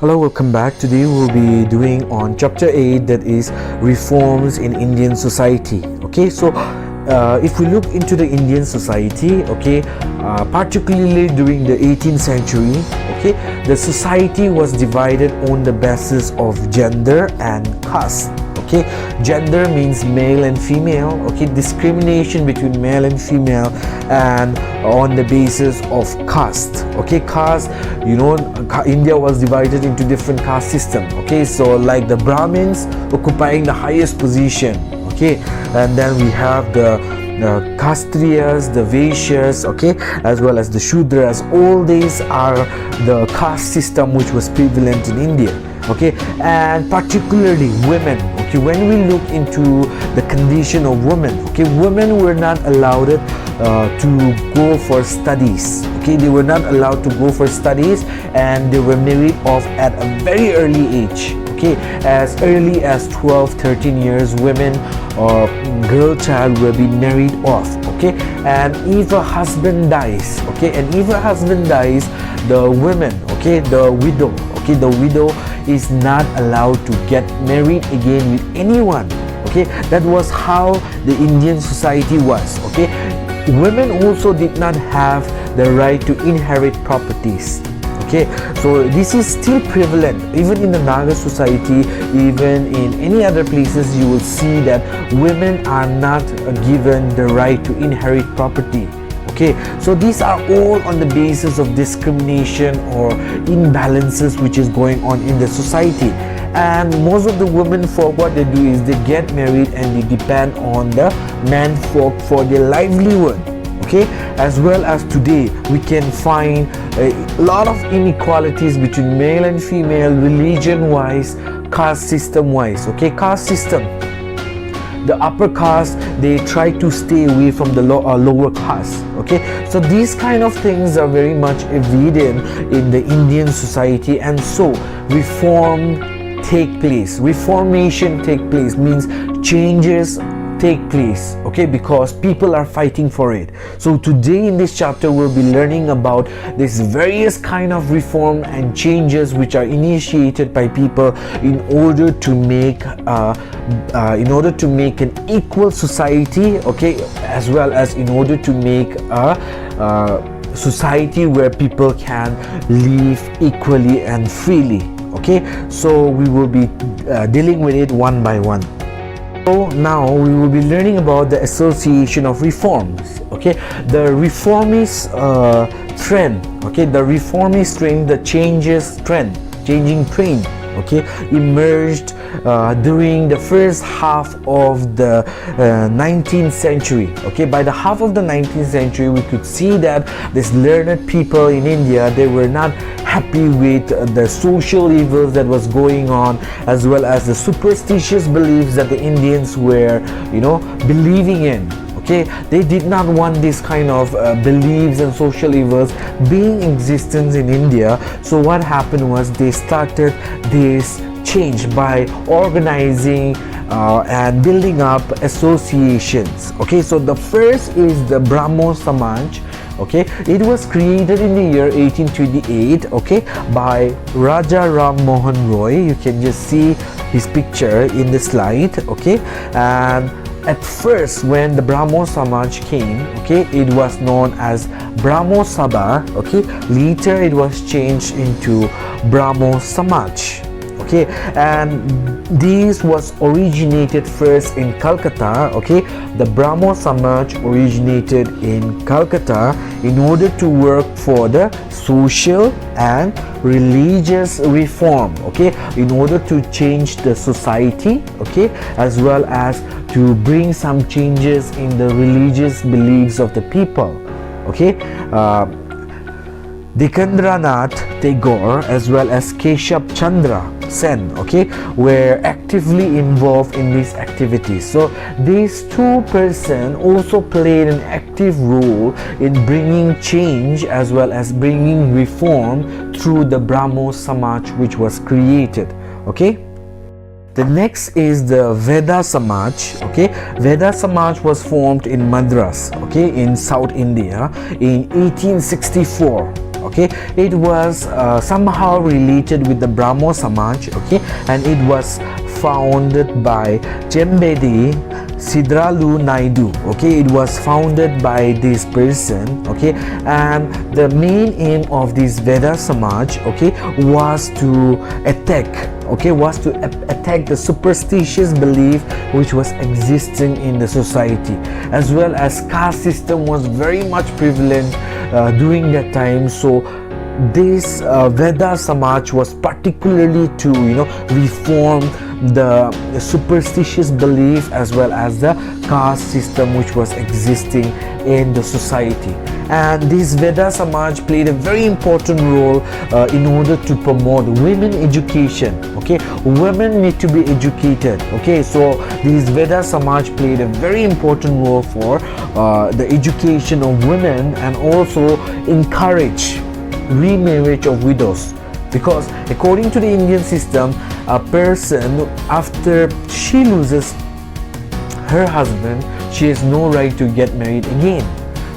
Hello, welcome back. Today we'll be doing on chapter 8, that is reforms in Indian society. Okay, so if we look into the Indian society, okay, particularly during the 18th century, okay, the society was divided on the basis of gender and caste. Okay, gender means male and female. Okay, discrimination between male and female, and on the basis of caste. Okay, caste, India was divided into different caste system. Okay, so like the Brahmins occupying the highest position. Okay, and then we have the Kastriyas, the Vaishyas, okay, as well as the Shudras. All these are the caste system which was prevalent in India. Okay, and particularly women. Okay, when we look into the condition of women, okay, women were not allowed to go for studies. Okay, they were not allowed to go for studies, and they were married off at a very early age. Okay, as early as 12-13 years, women or girl child will be married off. Okay, and if a husband dies, okay, the women, okay, the widow, okay, the widow is not allowed to get married again with anyone. Okay, that was how the Indian society was. Okay, women also did not have the right to inherit properties. Okay, so this is still prevalent even in the Naga society. Even in any other places, you will see that women are not given the right to inherit property. Okay, so these are all on the basis of discrimination or imbalances which is going on in the society. And most of the women folk, what they do is they get married and they depend on the man folk for their livelihood. Okay, as well as today we can find a lot of inequalities between male and female, religion wise, caste system wise. Okay, caste system, the upper caste, they try to stay away from the lower caste. Okay, so these kind of things are very much evident in the Indian society, and so reformation take place means changes take place. Okay, because people are fighting for it. So today in this chapter we'll be learning about this various kind of reform and changes which are initiated by people in order to make an equal society. Okay, as well as in order to make a society where people can live equally and freely. Okay, so we will be dealing with it one by one. So now we will be learning about the association of reforms. Okay, the reformist trend. Okay, the reformist trend, the changing trend. Okay, emerged during the first half of the 19th century. Okay, by the half of the 19th century, we could see that these learned people in India, they were not happy with the social evils that was going on, as well as the superstitious beliefs that the Indians were, believing in. Okay, they did not want this kind of beliefs and social evils being in existence in India. So what happened was they started this change by organizing and building up associations. Okay, so the first is the BRAHMO SAMAJ. Okay, it was created in the year 1828, okay, by Raja Ram Mohan Roy. You can just see his picture in the slide. Okay, and at first when the BRAHMO SAMAJ came, okay, it was known as BRAHMO Sabha. Okay, later it was changed into BRAHMO SAMAJ. Okay, and this was originated first in Calcutta. Okay, the BRAHMO SAMAJ originated in Calcutta in order to work for the social and religious reform. Okay, in order to change the society. Okay, as well as to bring some changes in the religious beliefs of the people. Okay, Dekendranath Tagore as well as Keshav Chandra Sen, okay, were actively involved in these activities. So these two persons also played an active role in bringing change as well as bringing reform through the BRAHMO SAMAJ which was created. Okay, the next is the VEDA SAMAJ. Okay, VEDA SAMAJ was formed in Madras, okay, in South India in 1864. Okay, it was somehow related with the Brahmo Samaj. Okay, and it was founded by Chembedi Sidralu Naidu. Okay, it was founded by this person. Okay, and the main aim of this Veda Samaj, okay, was to attack the superstitious belief which was existing in the society, as well as caste system was very much prevalent during that time. So this Veda Samaj was particularly to reform the superstitious belief as well as the caste system which was existing in the society. And this Veda Samaj played a very important role in order to promote women education. Okay, women need to be educated. Okay, so this Veda Samaj played a very important role for the education of women, and also encourage remarriage of widows, because according to the Indian system, a person, after she loses her husband, she has no right to get married again.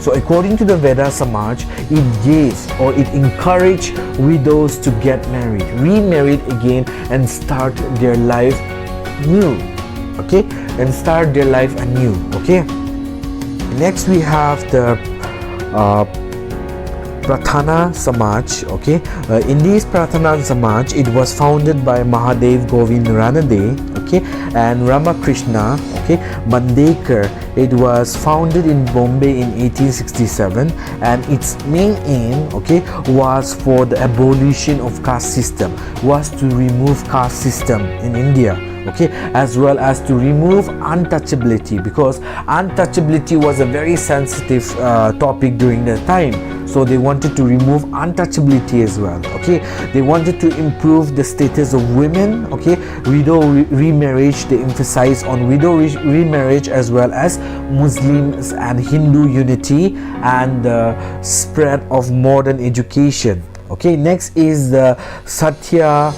So according to the Veda Samaj, it gives or it encouraged widows to get married, remarried again, and start their life new. Okay, and start their life anew. Okay, next we have the Pradhana Samaj. Okay, in this Pradhana Samaj, it was founded by Mahadev Govind Ranade, okay, and Ramakrishna, okay, Mandekar. It was founded in Bombay in 1867, and its main aim, okay, was for the abolition of caste system, was to remove caste system in India. Okay, as well as to remove untouchability, because untouchability was a very sensitive topic during that time. So they wanted to remove untouchability as well. Okay, they wanted to improve the status of women. Okay, widow remarriage, they emphasize on widow remarriage, as well as Muslims and Hindu unity and the spread of modern education. Okay, next is the Satya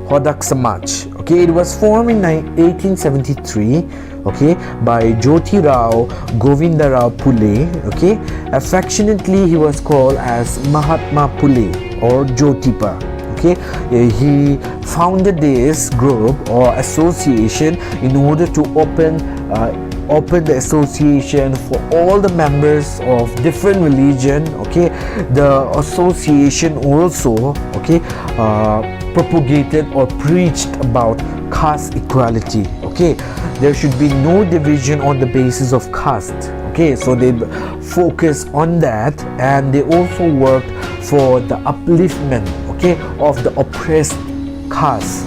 Hodak Samaj. Okay, it was formed in 1873, okay, by Jyoti Rao Govindarao Phule. Okay, affectionately he was called as Mahatma Phule or Jyotipa. Okay, he founded this group or association in order to open the association for all the members of different religion. Okay, the association also, okay, propagated or preached about caste equality. Okay, there should be no division on the basis of caste. Okay, so they focus on that, and they also worked for the upliftment, okay, of the oppressed caste,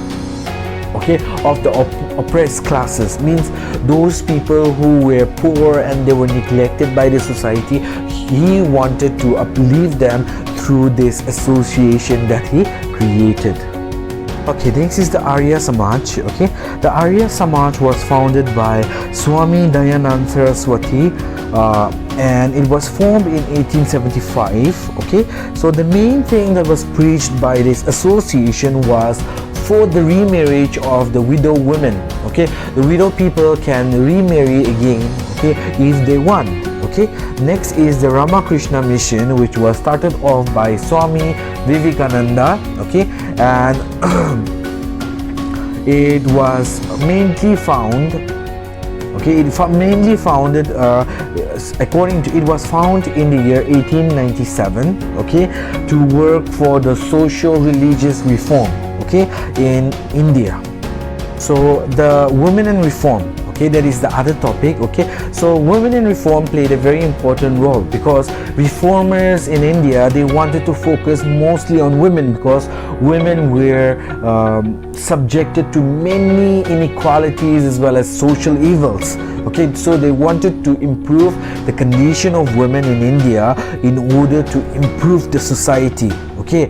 okay, of the oppressed classes, means those people who were poor and they were neglected by the society. He wanted to uplift them through this association that he created. Okay, next is the Arya Samaj. Okay, the Arya Samaj was founded by Swami Dayanand Saraswati, and it was formed in 1875. Okay, so the main thing that was preached by this association was for the remarriage of the widow women. Okay, the widow people can remarry again, okay, if they want. Okay, next is the Ramakrishna Mission, which was started off by Swami Vivekananda. Okay, and it was mainly found, okay, it mainly founded it was found in the year 1897, okay, to work for the social religious reform, okay, in India. So the women in reform, okay, that is the other topic. Okay, so women in reform played a very important role, because reformers in India, they wanted to focus mostly on women, because women were subjected to many inequalities as well as social evils. Okay, so they wanted to improve the condition of women in India in order to improve the society. Okay,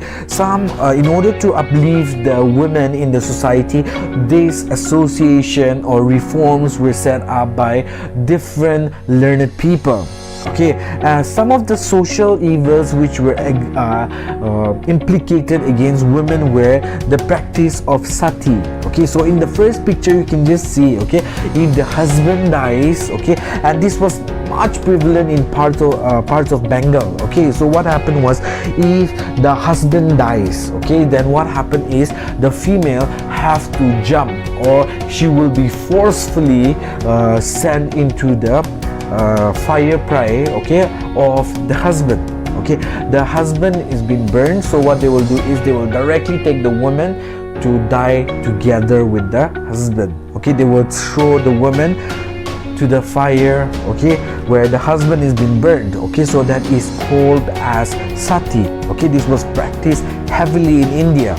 in order to uplift the women in the society, this association or reforms were set up by different learned people. Okay, some of the social evils which were implicated against women were the practice of sati. Okay, so in the first picture you can just see, okay, if the husband dies, okay, and this was much prevalent in parts of Bengal. Okay, so what happened was, if the husband dies, okay, then what happened is the female have to jump, or she will be forcefully sent into the fire prey, okay, of the husband. Okay, the husband is being burned, so what they will do is they will directly take the woman to die together with the husband. Okay, they will throw the woman to the fire, okay, where the husband is being burned. Okay, so that is called as sati. Okay, this was practiced heavily in India.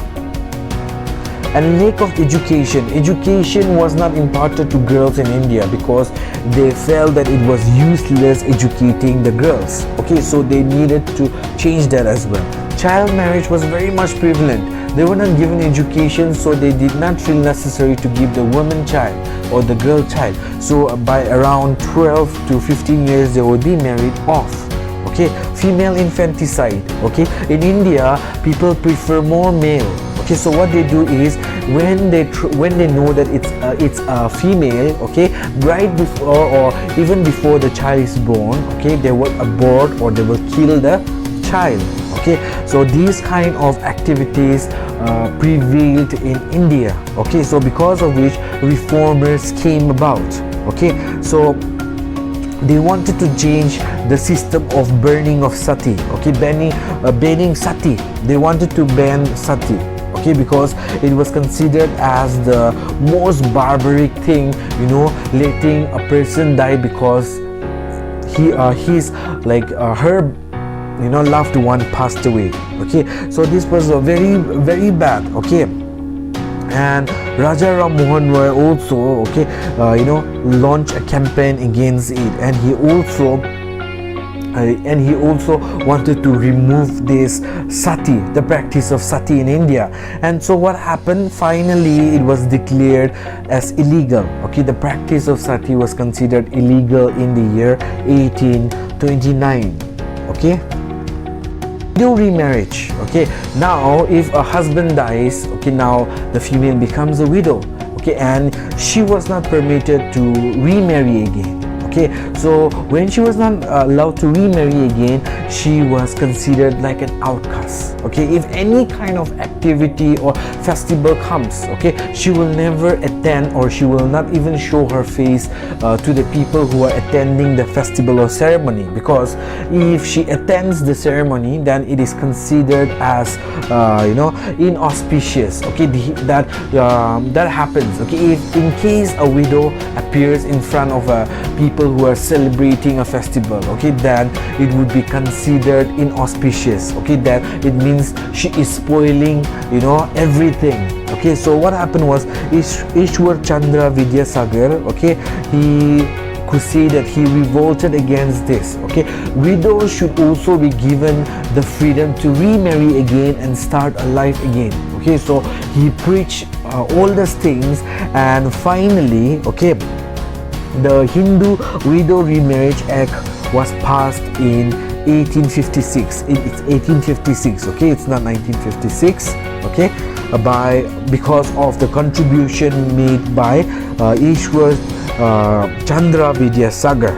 And lack of education was not imparted to girls in India because they felt that it was useless educating the girls. Okay, so they needed to change that as well. Child marriage was very much prevalent. They were not given education, so they did not feel necessary to give the woman child or the girl child. So by around 12 to 15 years they would be married off. Okay, female infanticide. Okay, in India people prefer more male. Okay, so what they do is when they know that it's a female, okay, right before or even before the child is born, okay, they will abort or they will kill the child. Okay, so these kind of activities prevailed in India. Okay, so because of which reformers came about. Okay, so they wanted to change the system of burning of sati. Okay, banning sati. They wanted to ban sati. Okay, because it was considered as the most barbaric thing, you know, letting a person die because he's like her, you know, loved one passed away. Okay, so this was a very bad. Okay, and Raja Ram Mohan Roy also, okay, you know, launched a campaign against it, and he also wanted to remove this sati, the practice of sati in India. And so what happened, finally it was declared as illegal. Okay, the practice of sati was considered illegal in the year 1829. Okay, widow remarriage. Okay, now if a husband dies, okay, now the female becomes a widow. Okay, and she was not permitted to remarry again. Okay, so when she was not allowed to remarry again, she was considered like an outcast. Okay, if any kind of activity or festival comes, okay, she will never attend, or she will not even show her face to the people who are attending the festival or ceremony, because if she attends the ceremony, then it is considered as you know, inauspicious. Okay, that happens. Okay, if in case a widow appears in front of people who are celebrating a festival, okay, then it would be considered inauspicious. Okay, that it means she is spoiling, you know, everything. Okay, so what happened was Ishwar Chandra Vidyasagar, okay, he could say that he revolted against this. Okay, widows should also be given the freedom to remarry again and start a life again. Okay, so he preached all these things, and finally, okay, the Hindu Widow Remarriage Act was passed in 1856. It's 1856. Okay, it's not 1956. Okay, because of the contribution made by Ishwar Chandra Vidyasagar.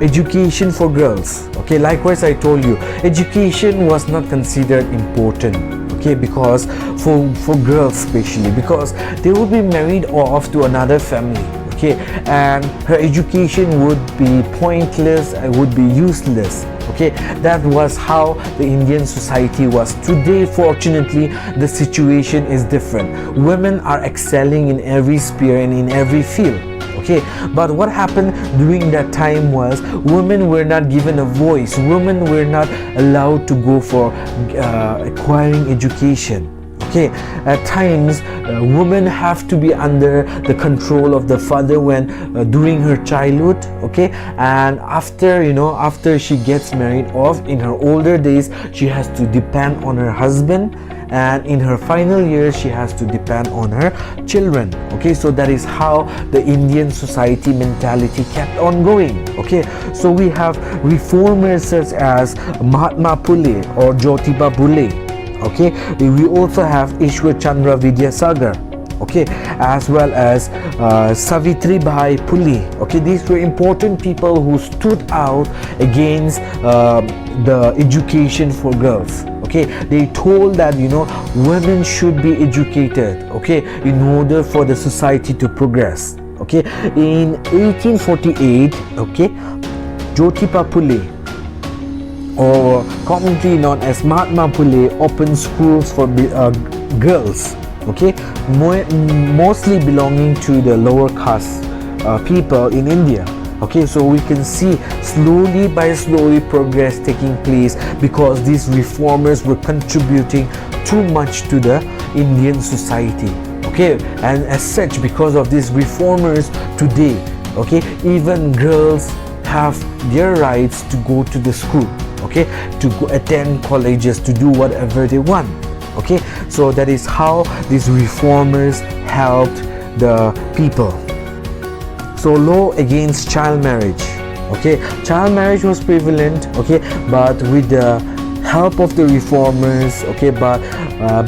Education for girls. Okay, likewise I told you, education was not considered important. Okay, because for girls especially, because they would be married off to another family. Okay, and her education would be pointless and would be useless. Okay, that was how the Indian society was. Today, fortunately, the situation is different. Women are excelling in every sphere and in every field. Okay, but what happened during that time was women were not given a voice. Women were not allowed to go for acquiring education. Okay, at times women have to be under the control of the father when during her childhood. Okay, and after, you know, after she gets married off, in her older days she has to depend on her husband, and in her final years she has to depend on her children. Okay, so that is how the Indian society mentality kept on going. Okay, so we have reformers such as Mahatma Phule or Jyotiba Phule. Okay, we also have Ishwar Chandra Vidyasagar. okay, as well as Savitribai Phule. Okay, these were important people who stood out against the education for girls. Okay, they told that women should be educated, okay, in order for the society to progress. Okay, in 1848, okay, Jyotiba Phule, or commonly known as Mahatma Phule, opened schools for girls, okay, mostly belonging to the lower caste people in India. Okay, so we can see slowly progress taking place because these reformers were contributing too much to the Indian society. Okay, and as such, because of these reformers today, okay, even girls have their rights to go to the school, okay, to go attend colleges, to do whatever they want. Okay, so that is how these reformers helped the people. So law against child marriage. Okay, child marriage was prevalent, okay, but with the help of the reformers, okay, but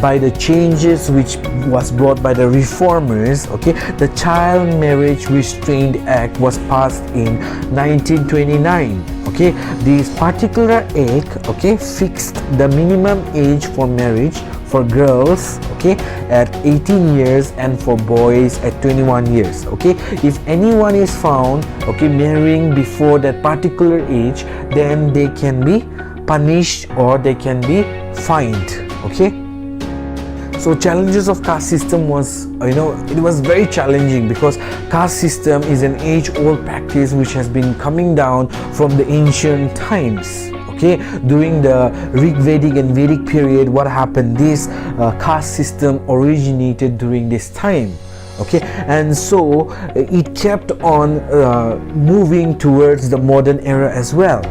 by the changes which was brought by the reformers, okay, the Child Marriage Restraint Act was passed in 1929. Okay, this particular act, okay, fixed the minimum age for marriage for girls, okay, at 18 years and for boys at 21 years. Okay, if anyone is found, okay, marrying before that particular age, then they can be punished or they can be fined. Okay, so challenges of caste system was, it was very challenging because caste system is an age-old practice which has been coming down from the ancient times. Okay, during the Rig Vedic and Vedic period, what happened? This caste system originated during this time. Okay, and so it kept on moving towards the modern era as well.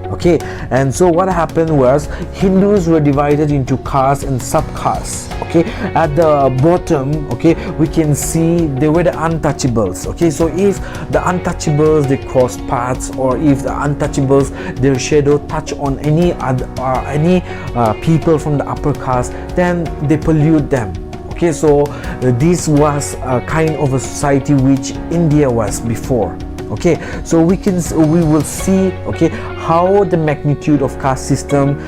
Okay, and so what happened was Hindus were divided into castes and subcastes. Okay, at the bottom, okay, we can see they were the untouchables. Okay, so if the untouchables they cross paths, or if the untouchables their shadow touch on any people from the upper caste, then they pollute them. Okay, so this was a kind of a society which India was before. Okay, so we will see, okay, how the magnitude of caste system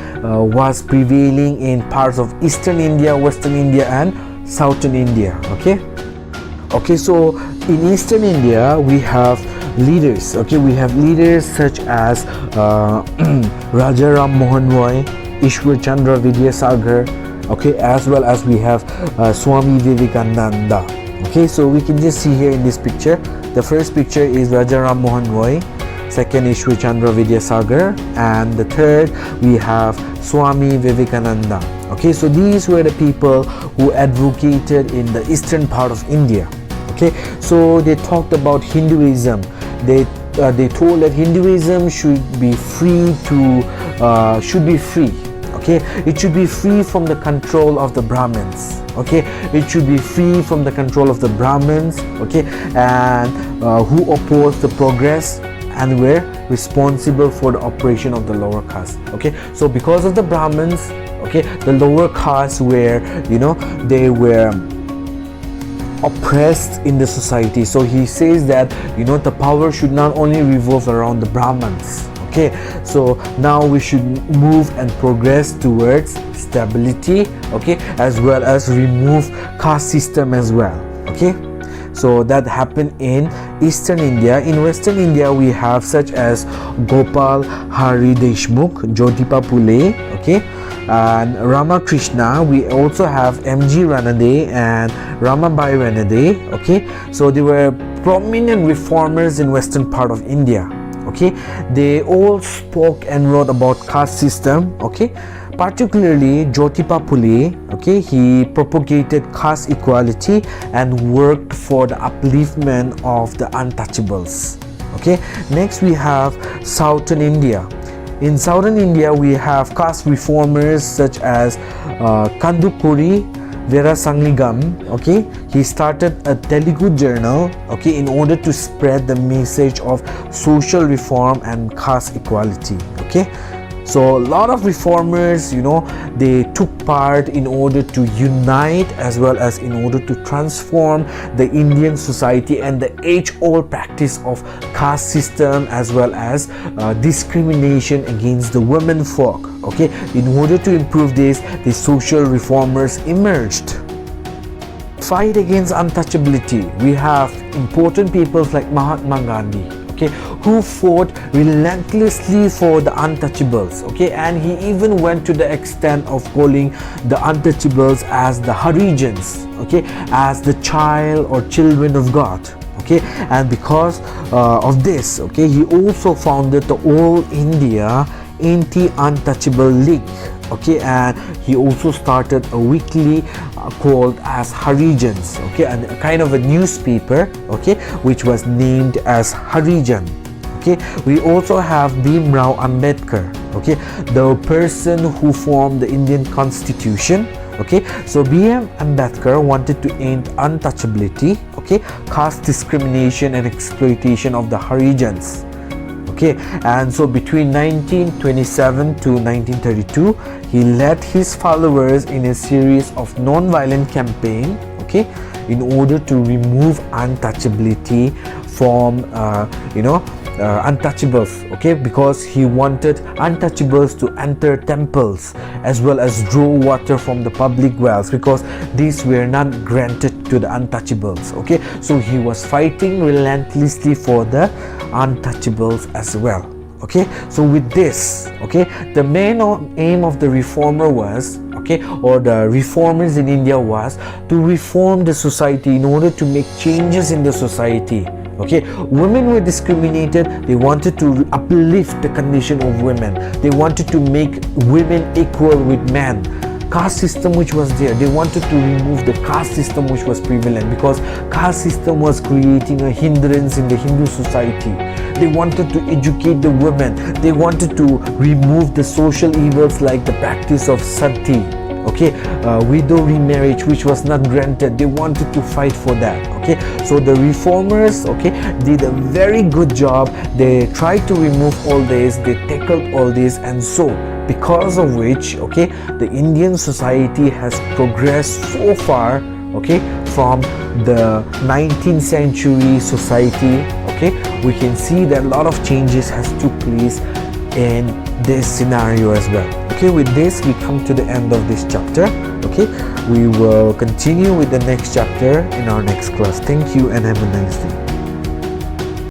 was prevailing in parts of Eastern India, Western India and Southern India. Okay, so in Eastern India we have leaders. Okay, we have leaders such as Raja Ram Mohan Roy, Ishwar Chandra Vidyasagar, okay, as well as we have Swami Vivekananda. Okay, so we can just see here in this picture. The first picture is Raja Ram Mohan Roy, second is Ishwar Chandra Vidyasagar, and the third we have Swami Vivekananda. Okay, so these were the people who advocated in the eastern part of India. Okay, so they talked about Hinduism. They told that Hinduism should be free. Okay, it should be free from the control of the Brahmins. Okay, it should be free from the control of the Brahmins. Okay, and who opposed the progress and were responsible for the operation of the lower caste. Okay, so because of the Brahmins, okay, the lower caste were, they were oppressed in the society. So he says that the power should not only revolve around the Brahmins. Okay, so now we should move and progress towards stability, okay, as well as remove caste system as well. Okay, so that happened in Eastern India. In Western India we have such as Gopal Hari Deshmukh, Jyotiba Phule, okay, and Ramakrishna. We also have M.G. Ranade and Ramabai Ranade. Okay, so they were prominent reformers in western part of India. Okay, they all spoke and wrote about caste system. Okay, particularly Jyotiba Phule. Okay, he propagated caste equality and worked for the upliftment of the untouchables. Okay, next we have Southern India. In Southern India we have caste reformers such as Kandukuri Veerasanigam. Okay, he started a Telugu journal, okay, in order to spread the message of social reform and caste equality. Okay, So a lot of reformers, they took part in order to unite as well as in order to transform the Indian society and the age-old practice of caste system as well as discrimination against the women folk. Okay, in order to improve this, the social reformers emerged. Fight against untouchability, we have important people like Mahatma Gandhi, okay, who fought relentlessly for the untouchables, okay, and he even went to the extent of calling the untouchables as the Harijans, okay, as the child or children of God, okay. And because of this, okay, he also founded the All India Anti-Untouchable League, okay, and he also started a weekly called as Harijans, okay, and a kind of a newspaper, okay, which was named as Harijan. Okay, we also have Bhimrao Ambedkar, okay, the person who formed the Indian Constitution. Okay, so B.M. Ambedkar wanted to end untouchability, okay, caste discrimination and exploitation of the Harijans. Okay, and so between 1927 to 1932, he led his followers in a series of non-violent campaign, okay, in order to remove untouchability from untouchables, okay, because he wanted untouchables to enter temples as well as draw water from the public wells, because these were not granted to the untouchables. Okay, so he was fighting relentlessly for the untouchables as well. Okay, so with this, okay, the main aim of the reformer was, okay, or the reformers in India was to reform the society in order to make changes in the society. Okay, women were discriminated. They wanted to uplift the condition of women. They wanted to make women equal with men. Caste system which was there, they wanted to remove the caste system which was prevalent, because caste system was creating a hindrance in the Hindu society. They wanted to educate the women. They wanted to remove the social evils like the practice of sati, okay, widow remarriage, which was not granted. They wanted to fight for that. Okay, so the reformers, okay, did a very good job. They tried to remove all this, they tackled all this, and so because of which, okay, the Indian society has progressed so far, okay, from the 19th century society. Okay, we can see that a lot of changes has took place in this scenario as well. Okay, with this we come to the end of this chapter. Okay, we will continue with the next chapter in our next class. Thank you and have a nice day.